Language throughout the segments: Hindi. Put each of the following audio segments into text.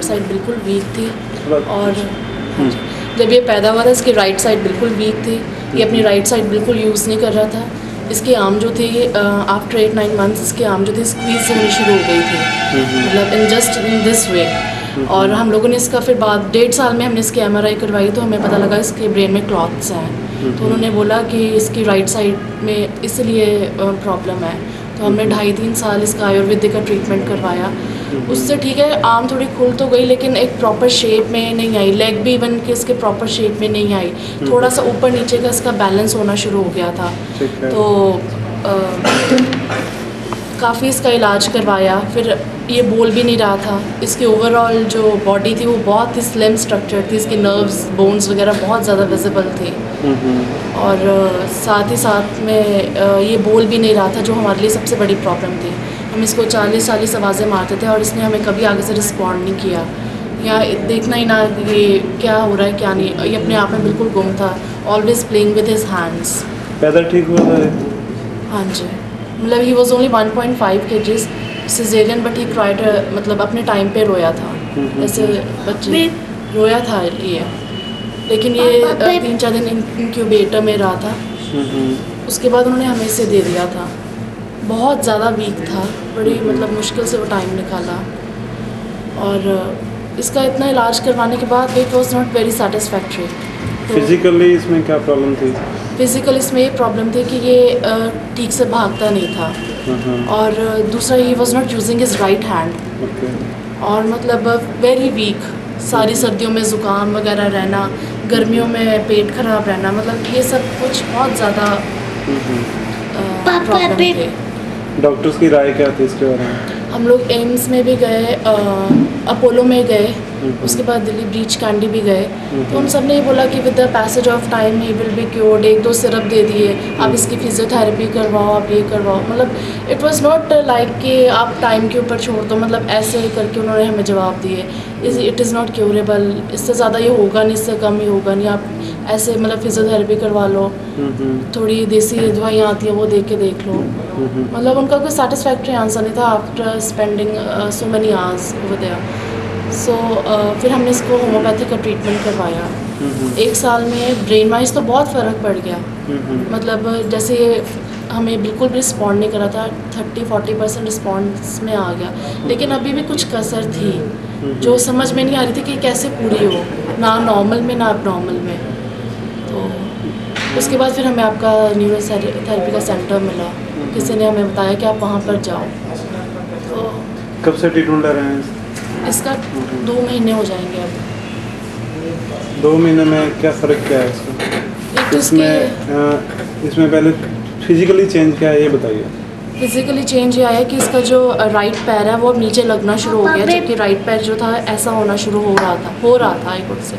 साइड बिल्कुल वीक थी और जब ये पैदा हुआ था इसकी राइट साइड बिल्कुल वीक थी, ये अपनी राइट साइड बिल्कुल यूज़ नहीं कर रहा था। इसके आर्म जो थे आफ्टर 8-9 मंथ्स इसके आर्म जो थे स्क्वीज होनी शुरू हो गई थी, मतलब in just in this way. और हम लोगों ने इसका फिर बाद 1.5 साल में हमने इसकी MRI करवाई तो हमें पता लगा इसके ब्रेन में क्लॉट्स हैं। तो उन्होंने बोला कि इसकी राइट साइड में इसलिए प्रॉब्लम है। तो हमने 2.5-3 साल इसका आयुर्वेदिक का ट्रीटमेंट करवाया, उससे ठीक है आर्म थोड़ी खुल तो गई लेकिन एक प्रॉपर शेप में नहीं आई, लेग भी इवन के इसके प्रॉपर शेप में नहीं आई, थोड़ा सा ऊपर नीचे का इसका बैलेंस होना शुरू हो गया था। तो काफ़ी इसका इलाज करवाया, फिर ये बोल भी नहीं रहा था। इसकी ओवरऑल जो बॉडी थी वो बहुत ही स्लिम स्ट्रक्चर थी, इसके नर्व्स बोन्स वगैरह बहुत ज़्यादा विजिबल थे और साथ ही साथ में ये बोल भी नहीं रहा था, जो हमारे लिए सबसे बड़ी प्रॉब्लम थी। हम इसको 40-40 आवाज़ें मारते थे और इसने हमें कभी आगे से रिस्पॉन्ड नहीं किया या देखना ही ना ये क्या हो रहा है क्या नहीं, ये अपने आप में बिल्कुल गुम था, always playing with his hands. पैदा ठीक हुआ था? हाँ जी, मतलब he was only 1.5 kgs caesarean but he cried, मतलब अपने टाइम पे रोया था जैसे बच्चे रोया था ये, लेकिन ये 3-4 दिन इंक्यूबेटर में रहा था। उसके बाद उन्होंने हमें इसे दे दिया था, बहुत ज़्यादा वीक था, बड़ी मतलब मुश्किल से वो टाइम निकाला और इसका इतना इलाज करवाने के बाद it was not very satisfactory. Physically इसमें क्या प्रॉब्लम थी? फिजिकली इसमें ये प्रॉब्लम थी कि ये ठीक से भागता नहीं था और दूसरा he was not using his right hand और मतलब वेरी वीक, सारी सर्दियों में ज़ुकाम वगैरह रहना, गर्मियों में पेट खराब रहना, मतलब ये सब कुछ बहुत ज़्यादा प्रॉब्लम थे। डॉक्टर्स की राय क्या थी इसके बारे में? हम लोग एम्स में भी गए, अपोलो में गए, उसके बाद दिल्ली ब्रीच कैंडी भी गए, तो उन सब ने ये बोला कि with the passage of time he will be cured. 1-2 syrup दे दिए, आप इसकी फिजियोथेरेपी करवाओ, आप ये करवाओ, मतलब इट वाज नॉट लाइक कि आप टाइम के ऊपर छोड़ दो, मतलब ऐसे करके उन्होंने हमें जवाब दिए इट इज़ नॉट क्योरेबल, इससे ज़्यादा ये होगा नहीं, इससे कम ही होगा नहीं, आप ऐसे मतलब फिजियोथेरेपी करवा लो, थोड़ी देसी दवाइयाँ आती हैं वो दे के देख लो, मतलब उनका कोई सेटिस्फैक्ट्री आंसर नहीं था after spending so many hours over there. सो फिर हमने इसको होम्योपैथी का ट्रीटमेंट करवाया। 1 साल में ब्रेन वाइज तो बहुत फ़र्क पड़ गया, मतलब जैसे हमें बिल्कुल भी रिस्पॉन्ड नहीं करा था, 30-40% रिस्पॉन्स में आ गया, लेकिन अभी भी कुछ कसर थी जो समझ में नहीं आ रही थी कि कैसे पूरी हो, ना नॉर्मल में ना अब-नॉर्मल में। तो उसके बाद फिर हमें आपका न्यूरोथेरेपी का सेंटर मिला, किसी ने हमें बताया कि आप वहाँ पर जाओ। तो कब से ट्रीटमेंट ले रहे हैं? इसका 2 महीने हो जाएंगे अब। 2 महीने में क्या फ़र्क क्या है इसका? इसमें पहले फिजिकली चेंज क्या है ये बताइए। फिजिकली चेंज ये आया कि इसका जो राइट पैर है वो अब नीचे लगना शुरू हो गया, जबकि राइट पैर जो था ऐसा होना शुरू हो रहा था एक वक्त से।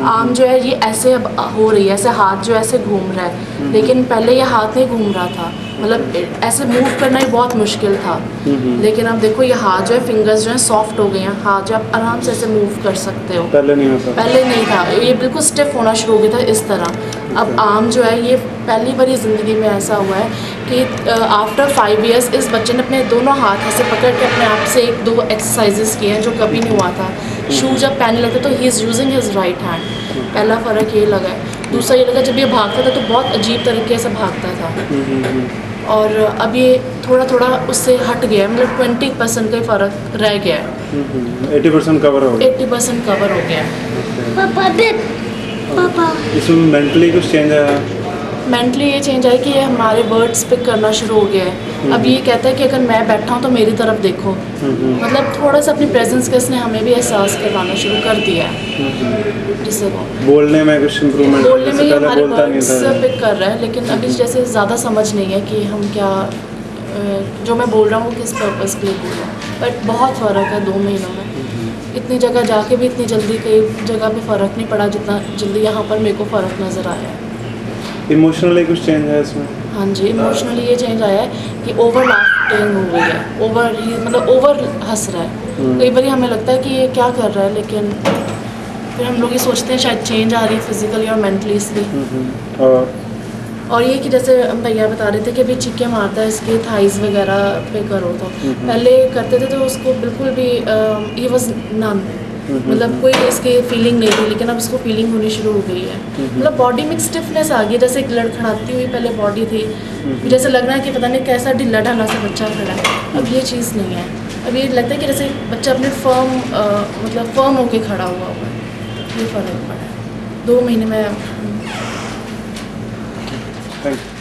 आर्म जो है ये ऐसे अब हो रही है, ऐसे हाथ जो ऐसे घूम रहा है, लेकिन पहले ये हाथ नहीं घूम रहा था, मतलब ऐसे मूव करना ही बहुत मुश्किल था। लेकिन अब देखो ये हाथ जो है, फिंगर्स जो है सॉफ्ट हो गए हैं, हाथ जो आप आराम से ऐसे मूव कर सकते हो, पहले नहीं होता, पहले नहीं था, ये बिल्कुल स्टिफ होना शुरू हो गया था इस तरह। अब आर्म जो है ये पहली बार ज़िंदगी में ऐसा हुआ है कि आफ्टर 5 इयर्स इस बच्चे ने अपने दोनों हाथ ऐसे पकड़ के अपने आप से 1-2 एक्सरसाइजेस किए हैं जो कभी नहीं हुआ था। शू जब पहनने लगता तो he is using his right hand, पहला फ़र्क ये लगा है। दूसरा ये लगा जब ये भागता था तो बहुत अजीब तरीके से भागता था और अब ये थोड़ा थोड़ा उससे हट गया, मतलब 20% का फ़र्क रह गया है। 80% कवर हो गया। 80% कवर हो गया। पापा इसमें मेंटली कुछ चेंज आया? मेंटली ये चेंज आया कि ये हमारे वर्ड्स पिक करना शुरू हो गया है। अब ये कहता है कि अगर मैं बैठा हूँ तो मेरी तरफ देखो, मतलब थोड़ा सा अपनी प्रेजेंस का इसने हमें भी एहसास करवाना शुरू कर दिया है। जिससे वो बोलने में कुछ इम्प्रूवमेंट, बोलने में ये हमारे वर्ड्स पिक कर रहा है, लेकिन अभी जैसे ज़्यादा समझ नहीं है कि हम क्या जो मैं बोल रहा हूँ किस पर्पज़ के लिए बोल रहा हूँ। बट बहुत फ़र्क है 2 महीनों में, इतनी जगह जाके भी इतनी जल्दी कई जगह पे फ़र्क नहीं पड़ा जितना जल्दी यहाँ पर मेरे को फ़र्क नज़र आया है। इमोशनली कुछ चेंज है इसमें? हाँ जी, इमोशनली ये चेंज आया है कि ओवर लाफ्टिंग हो गई है, ओवर ही मतलब ओवर हंस रहा है। कई बार हमें लगता है कि ये क्या कर रहा है, लेकिन फिर हम लोग ये सोचते हैं शायद चेंज आ रही है फिजिकली और मेंटली इसलिए। और ये कि जैसे भैया बता रहे थे कि अभी चीखें मारता है, इसके थाइज़ वगैरह पे करो तो पहले करते थे तो उसको बिल्कुल भी ही वॉज नन, मतलब कोई इसकी फीलिंग नहीं थी, लेकिन अब इसको फीलिंग होनी शुरू हो गई है। मतलब बॉडी में स्टिफनेस आ गई, जैसे एक लड़खड़ाती हुई पहले बॉडी थी, जैसे लग रहा है कि पता नहीं कैसा ढिल्ला ढाला सा बच्चा खड़ा है। अब ये चीज़ नहीं है, अब ये लगता है कि जैसे बच्चा अपने मतलब फर्म होके खड़ा हुआ है। ये फ़र्क पड़ा है 2 महीने में। Thank you.